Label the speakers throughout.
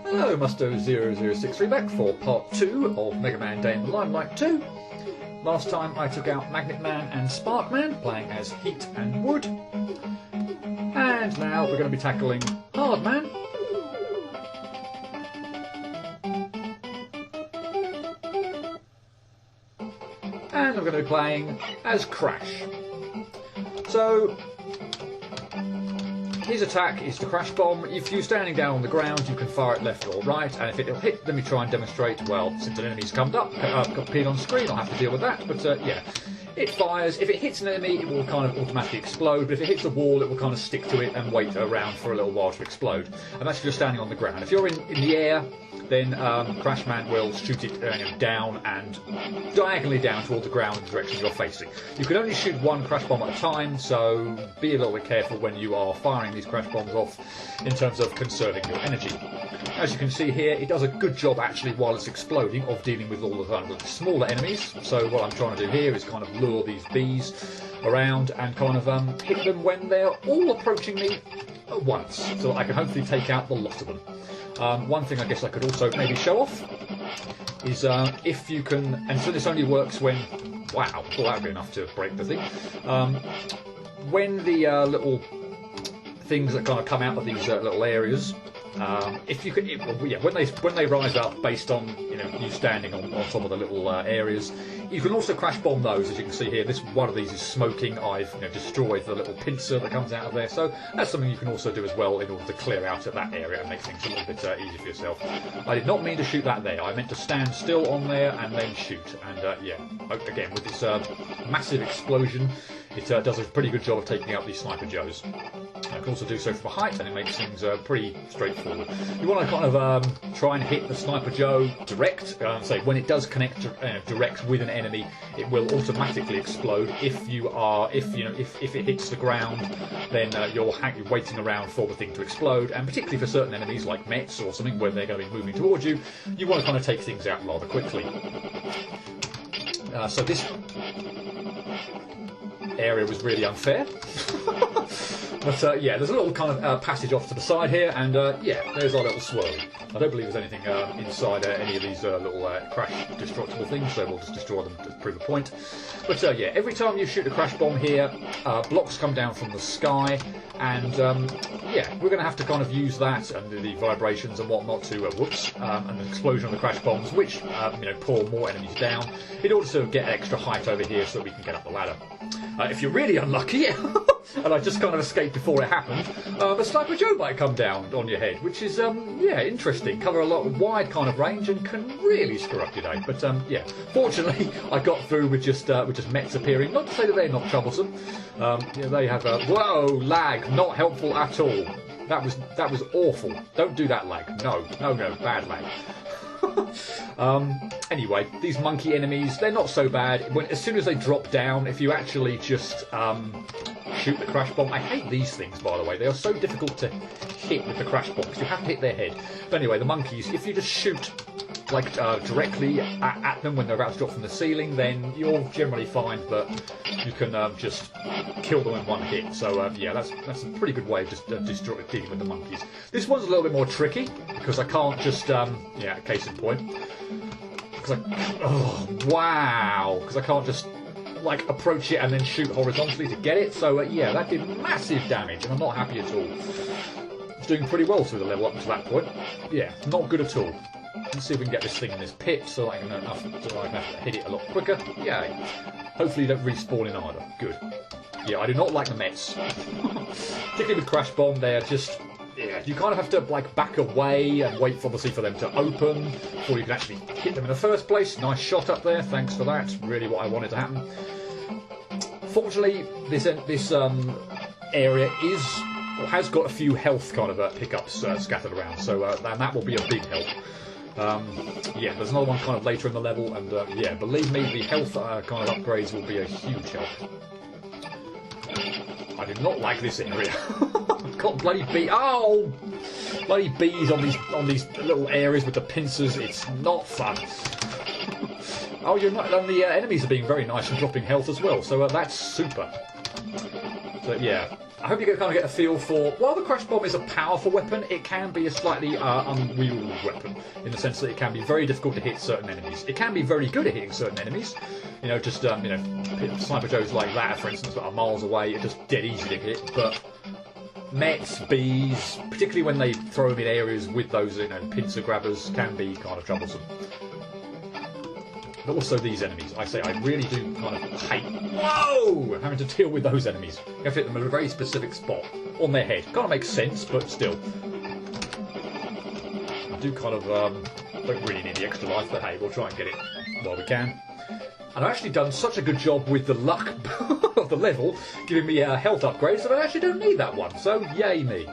Speaker 1: Hello, Musto0063 back for part 2 of Mega Man Day in the Limelight 2. Last time I took out Magnet Man and Spark Man, playing as Heat and Wood. And now we're going to be tackling Hard Man. And I'm going to be playing as Crash. So, his attack is the Crash Bomb. If you're standing down on the ground, you can fire it left or right, and if it'll hit, let me try and demonstrate. Well, since an enemy's appeared on screen, I'll have to deal with that, but yeah. It fires. If it hits an enemy, it will kind of automatically explode, but if it hits a wall, it will kind of stick to it and wait around for a little while to explode. And that's if you're standing on the ground. If you're in the air, then Crash Man will shoot it down and diagonally down toward the ground in the direction you're facing. You can only shoot one Crash Bomb at a time, so be a little bit careful when you are firing these Crash Bombs off in terms of conserving your energy. As you can see here, it does a good job actually while it's exploding of dealing with all of the smaller enemies. So what I'm trying to do here is kind of lure these bees around and kind of hit them when they're all approaching me at once, so that I can hopefully take out the lot of them. One thing I guess I could also maybe show off is if you can, and so this only works when, wow, well, that would be enough to break the thing. When the little things that kind of come out of these little areas, if you could, when they rise up based on you standing on top of the little areas, you can also Crash Bomb those. As you can see here, this one of these is smoking. I've destroyed the little pincer that comes out of there, so that's something you can also do as well in order to clear out of that area and make things a little bit easier for yourself. I did not mean to shoot that there. I meant to stand still on there and then shoot. And yeah, again with this massive explosion, it does a pretty good job of taking out these Sniper Joes. I can also do so from a height, and it makes things pretty straightforward. You want to kind of try and hit the Sniper Joe direct. Say when it does connect direct with an enemy, it will automatically explode. If it hits the ground, then you're waiting around for the thing to explode. And particularly for certain enemies like Mets or something where they're going to be moving towards you, you want to kind of take things out rather quickly. So this area was really unfair. But yeah, there's a little kind of passage off to the side here, and yeah, there's our little swirly. I don't believe there's anything inside any of these little crash destructible things, so we'll just destroy them to prove a point. But yeah, every time you shoot a Crash Bomb here, blocks come down from the sky, and yeah, we're going to have to kind of use that and the vibrations and whatnot to and the explosion of the Crash Bombs, which pour more enemies down in order to get extra height over here so that we can get up the ladder. If you're really unlucky, and I just kind of escaped before it happened, the Sniper Joe might come down on your head, which is yeah, interesting. Cover a lot of wide kind of range and can really screw up your day. But yeah, fortunately I got through with just Mets appearing. Not to say that they're not troublesome. They have whoa, lag, not helpful at all. That was awful. Don't do that, lag. No, bad lag. Anyway, these monkey enemies, they're not so bad. As soon as they drop down, if you actually just shoot the Crash Bomb. I hate these things, by the way. They are so difficult to hit with the Crash Bomb because you have to hit their head. But anyway, the monkeys, if you just shoot like directly at them when they're about to drop from the ceiling, then you're generally fine, but you can just kill them in one hit. So yeah, that's a pretty good way of just dealing with the monkeys. This one's a little bit more tricky because I can't just yeah, case in point. Because I can't just like approach it and then shoot horizontally to get it. So yeah, that did massive damage, and I'm not happy at all. It's doing pretty well through the level up to that point. Yeah, not good at all. Let's see if we can get this thing in this pit so I can have to hit it a lot quicker. Yeah. Hopefully you don't respawn in either. Good. Yeah, I do not like the Mets. Particularly with Crash Bomb, they're just... Yeah, you kind of have to like back away and wait for them to open before you can actually hit them in the first place. Nice shot up there, thanks for that. Really what I wanted to happen. Fortunately, this area has got a few health kind of pickups scattered around, so and that will be a big help. Yeah, there's another one kind of later in the level, and yeah, believe me, the health kind of upgrades will be a huge help. I do not like this area. I've got bloody bloody bees on these little areas with the pincers. It's not fun. Oh, you're not. And the enemies are being very nice and dropping health as well, so that's super. But yeah, I hope you kind of get a feel for, while the Crash Bomb is a powerful weapon, it can be a slightly unwieldy weapon, in the sense that it can be very difficult to hit certain enemies. It can be very good at hitting certain enemies, you know, just, Sniper Joes like that, for instance, that are miles away, are just dead easy to hit, but Mets, bees, particularly when they throw them in areas with those, pincer grabbers, can be kind of troublesome. But also these enemies, I really do kind of hate, having to deal with those enemies. You have to hit them in a very specific spot, on their head. Kind of makes sense, but still. I do kind of, don't really need the extra life, but hey, we'll try and get it while we can. And I've actually done such a good job with the luck of the level, giving me health upgrades, that I actually don't need that one, so yay me.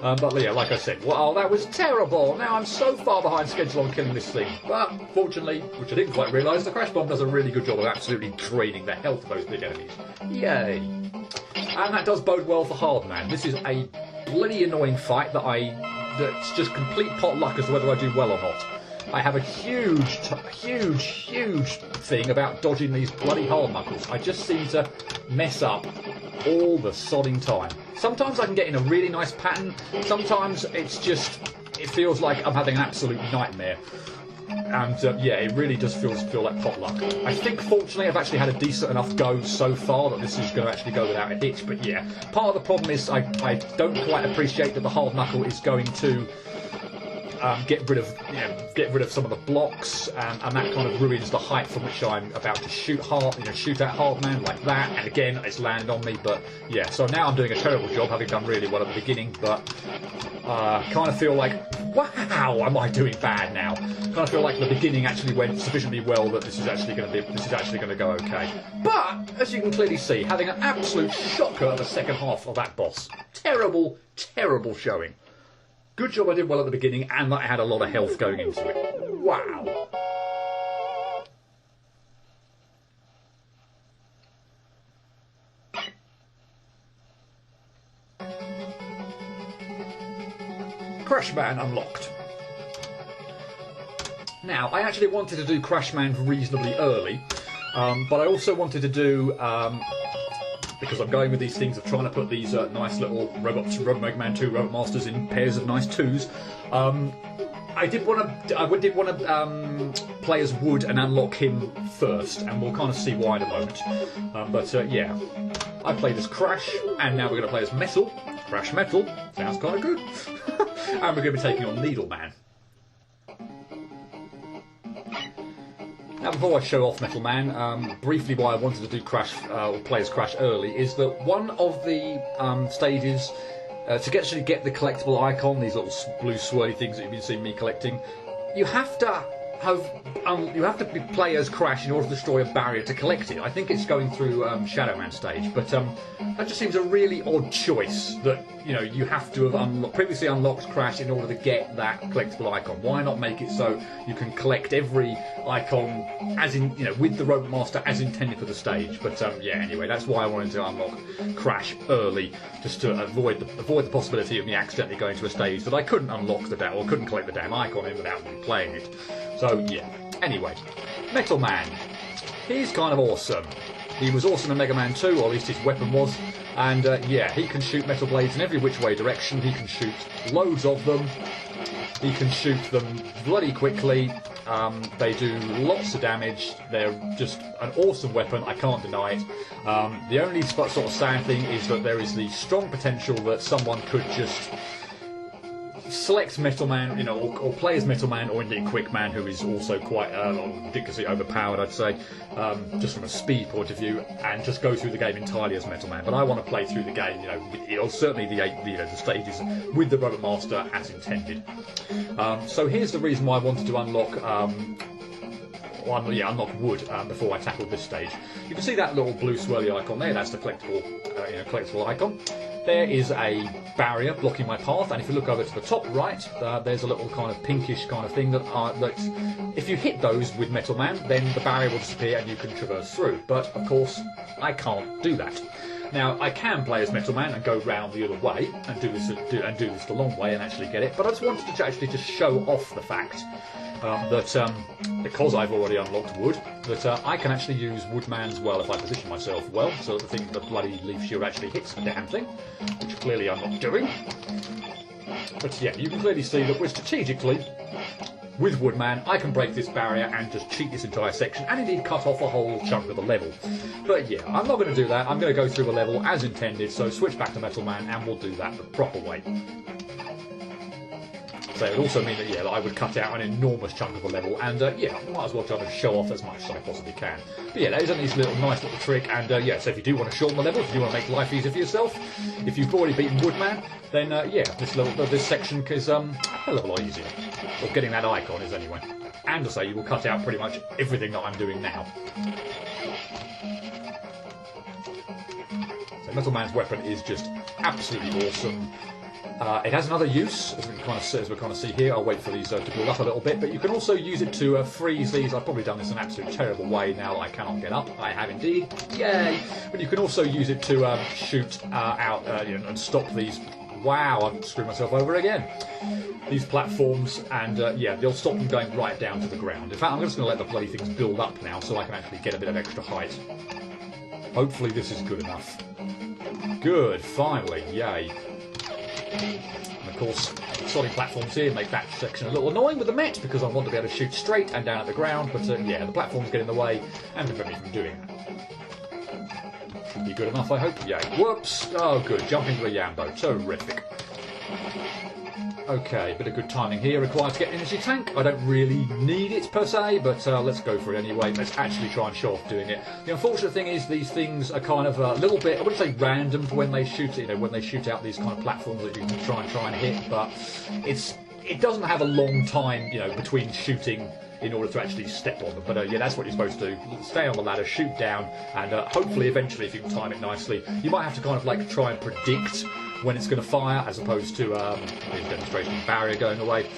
Speaker 1: But yeah, like I said, well, that was terrible. Now I'm so far behind schedule on killing this thing. But fortunately, which I didn't quite realise, the Crash Bomb does a really good job of absolutely draining the health of those big enemies. Yay. And that does bode well for Hardman. This is a bloody annoying fight that's just complete pot luck as to whether I do well or not. I have a huge thing about dodging these bloody hard knuckles. I just seem to mess up all the sodding time. Sometimes I can get in a really nice pattern. Sometimes it feels like I'm having an absolute nightmare. And yeah, it really does feel like pot luck. I think fortunately I've actually had a decent enough go so far that this is going to actually go without a hitch. But yeah, part of the problem is I don't quite appreciate that the hard knuckle is going to get rid of some of the blocks, and that kind of ruins the height from which I'm about to shoot at Hardman like that. And again, it's landed on me. But yeah, so now I'm doing a terrible job, having done really well at the beginning. But kind of feel like, wow, am I doing bad now? Kind of feel like the beginning actually went sufficiently well that this is actually going to go okay. But as you can clearly see, having an absolute shocker of the second half of that boss. Terrible, terrible showing. Good job I did well at the beginning, and that I had a lot of health going into it. Wow. Crashman unlocked. Now, I actually wanted to do Crashman reasonably early, but I also wanted to do... because I'm going with these things of trying to put these nice little Robot Mega Man 2 Robot Masters in pairs of nice twos. I did want to play as Wood and unlock him first, and we'll kind of see why in a moment. But yeah, I played as Crash, and now we're going to play as Metal. Crash Metal sounds kind of good. And we're going to be taking on Needleman. Now, before I show off Metal Man, briefly why I wanted to do Crash, or play as Crash early, is that one of the stages, to actually get the collectible icon, these little blue swirly things that you've been seeing me collecting, you have to play as Crash in order to destroy a barrier to collect it. I think it's going through Shadow Man stage, but that just seems a really odd choice. That you have to have previously unlocked Crash in order to get that collectible icon. Why not make it so you can collect every icon as in with the Robot Master as intended for the stage? But yeah, anyway, that's why I wanted to unlock Crash early, just to avoid the possibility of me accidentally going to a stage that I couldn't unlock or couldn't collect the damn icon in without me playing it. So yeah, anyway, Metal Man, he's kind of awesome. He was awesome in Mega Man 2, or at least his weapon was, and yeah, he can shoot metal blades in every which way direction. He can shoot loads of them. He can shoot them bloody quickly. They do lots of damage. They're just an awesome weapon, I can't deny it. The only sort of sad thing is that there is the strong potential that someone could just select Metal Man, or play as Metal Man, or indeed Quick Man, who is also quite ridiculously overpowered, I'd say, just from a speed point of view, and just go through the game entirely as Metal Man. But I want to play through the game, certainly the stages with the Robot Master as intended. So here's the reason why I wanted to unlock. Unlock Wood before I tackled this stage. You can see that little blue swirly icon there. That's the collectible icon. There is a barrier blocking my path, and if you look over to the top right, there's a little kind of pinkish kind of thing that if you hit those with Metal Man, then the barrier will disappear and you can traverse through. But of course, I can't do that. Now, I can play as Metal Man and go round the other way and do this the long way and actually get it, but I just wanted to actually just show off the fact that because I've already unlocked wood, that I can actually use Woodman's well if I position myself well, so that the bloody leaf shield actually hits the damn thing, which clearly I'm not doing. But yeah, you can clearly see that we're strategically, with Woodman, I can break this barrier and just cheat this entire section, and indeed cut off a whole chunk of the level. But yeah, I'm not going to do that. I'm going to go through the level as intended, so switch back to Metal Man, and we'll do that the proper way. So it would also mean that, yeah, that I would cut out an enormous chunk of the level, and yeah, I might as well try to show off as much as I possibly can. But yeah, that is a nice little trick, and yeah, so if you do want to shorten the level, if you do want to make life easier for yourself, if you've already beaten Woodman, then yeah, this section is a lot easier. Or getting that icon is anyway. And to say, you will cut out pretty much everything that I'm doing now. So Metal Man's weapon is just absolutely awesome. It has another use, as we kind of see here. I'll wait for these to build up a little bit, but you can also use it to freeze these. I've probably done this in an absolute terrible way now that I cannot get up. I have indeed. Yay! But you can also use it to shoot out and stop these. Wow, I've screwed myself over again. These platforms, and yeah, they'll stop them going right down to the ground. In fact, I'm just going to let the bloody things build up now so I can actually get a bit of extra height. Hopefully this is good enough. Good, finally, yay. And of course, solid platforms here make that section a little annoying with the Met because I want to be able to shoot straight and down at the ground, but yeah, the platforms get in the way and prevent me from doing that. Should be good enough, I hope. Yay. Whoops! Oh, good. Jump into a Yambo. Terrific. Okay, bit of good timing here. Required to get an energy tank. I don't really need it per se, but let's go for it anyway. Let's actually try and show off doing it. The unfortunate thing is these things are kind of a little bit, I wouldn't say random for when they shoot it, when they shoot out these kind of platforms that you can try and hit, but it doesn't have a long time, between shooting in order to actually step on them. But yeah, that's what you're supposed to do. Stay on the ladder, shoot down, and hopefully eventually, if you can time it nicely, you might have to kind of like try and predict when it's going to fire, as opposed to there's a demonstration of barrier going away,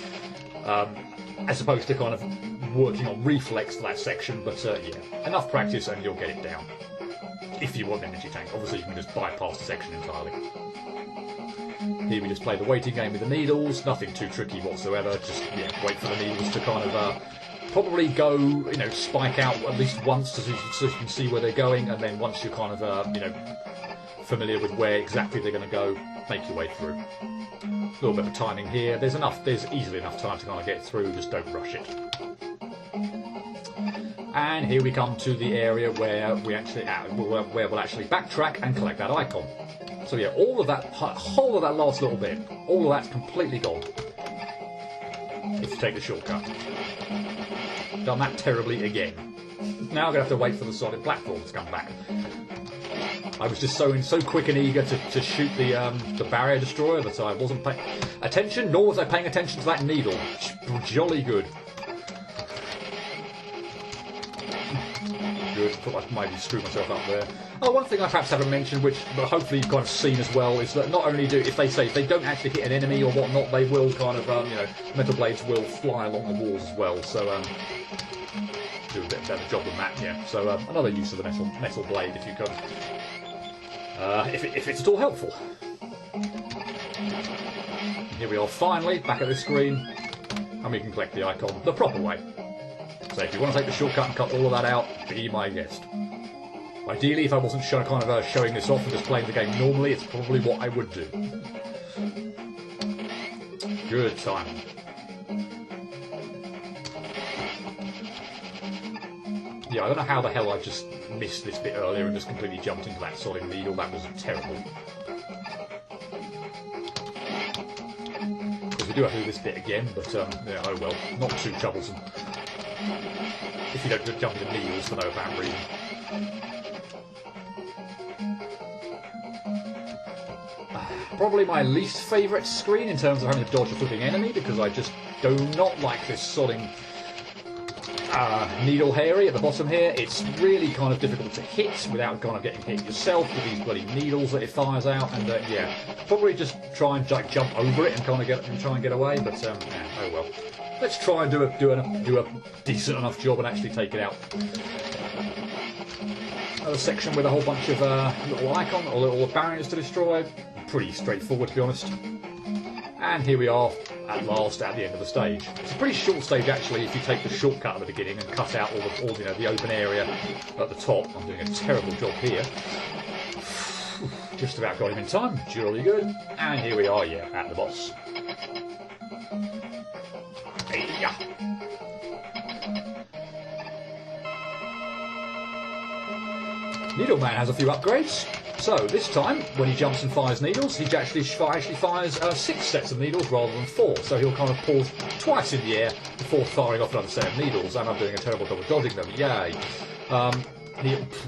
Speaker 1: as opposed to kind of working on reflex for that section. But yeah, enough practice and you'll get it down. If you want an energy tank, obviously you can just bypass the section entirely. Here we just play the waiting game with the needles, nothing too tricky whatsoever, just yeah, wait for the needles to kind of probably go, spike out at least once so you can see where they're going, and then once you're kind of, familiar with where exactly they're going to go, make your way through. A little bit of timing here. There's easily enough time to kind of get through, just don't rush it. And here we come to the area where we'll actually backtrack and collect that icon. So yeah, all of that, whole of that last little bit, all of that's completely gone. If you take the shortcut. Done that terribly again. Now I'm going to have to wait for the solid platform to come back. I was just so quick and eager to shoot the barrier destroyer that I wasn't paying attention, nor was I paying attention to that needle. Jolly good. Good. I thought I might have screwed myself up there. Oh, one thing I perhaps haven't mentioned, which hopefully you've kind of seen as well, is that not only if they don't actually hit an enemy or whatnot, they will kind of metal blades will fly along the walls as well. So do a bit better job than that. Yeah. So another use of the metal blade, if you could. If it's at all helpful. Here we are finally, back at the screen, and we can collect the icon the proper way. So if you want to take the shortcut and cut all of that out, be my guest. Ideally, if I wasn't showing this off and just playing the game normally, it's probably what I would do. Good timing. Yeah, I don't know how the hell I just missed this bit earlier and just completely jumped into that solid needle. That was terrible. Of course, we do have to do this bit again, but yeah, oh well, not too troublesome. If you don't just jump into needles for no apparent reason. Probably my least favourite screen in terms of having to dodge a flipping enemy, because I just do not like this sodding needle area at the bottom here. It's really kind of difficult to hit without kind of getting hit yourself with these bloody needles that it fires out, and yeah, probably just try and jump over it and kind of try and get away. But yeah, oh well. Let's try and do a decent enough job and actually take it out. a section with a whole bunch of little icon or little barriers to destroy. Pretty straightforward, to be honest. And here we are, at last, at the end of the stage. It's a pretty short stage, actually, if you take the shortcut at the beginning and cut out all the open area at the top. I'm doing a terrible job here. Just about got him in time. Jolly good. And here we are, yeah, at the boss. Hey-ya. Needleman has a few upgrades. So this time, when he jumps and fires needles, he actually fires 6 sets of needles rather than 4. So he'll kind of pause twice in the air before firing off another set of needles. And I'm doing a terrible job of dodging them. Yay!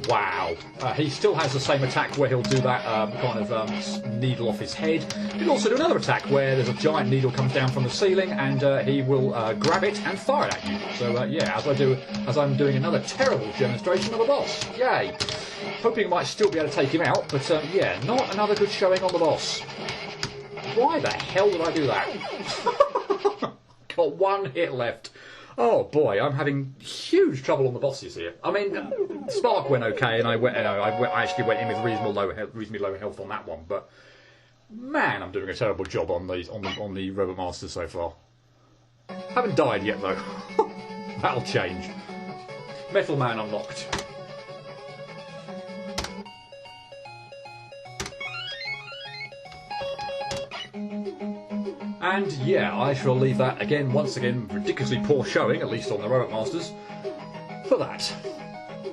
Speaker 1: Wow. He still has the same attack where he'll do that kind of needle off his head. He'll also do another attack where there's a giant needle comes down from the ceiling and he will grab it and fire it at you. So yeah, as I'm doing another terrible demonstration of a boss. Yay! Hoping I might still be able to take him out, but yeah, not another good showing on the boss. Why the hell did I do that? Got 1 hit left. Oh boy, I'm having huge trouble on the bosses here. I mean, Spark went okay, and I actually went in with reasonably low health on that one. But man, I'm doing a terrible job on the Robot Masters so far. Haven't died yet though. That'll change. Metal Man unlocked. And yeah, I shall leave that once again, ridiculously poor showing, at least on the Robot Masters, for that.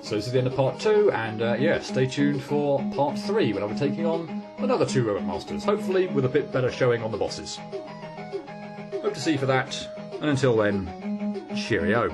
Speaker 1: So this is the end of part 2, and yeah, stay tuned for part 3 when I'll be taking on another 2 Robot Masters, hopefully with a bit better showing on the bosses. Hope to see you for that, and until then, cheerio.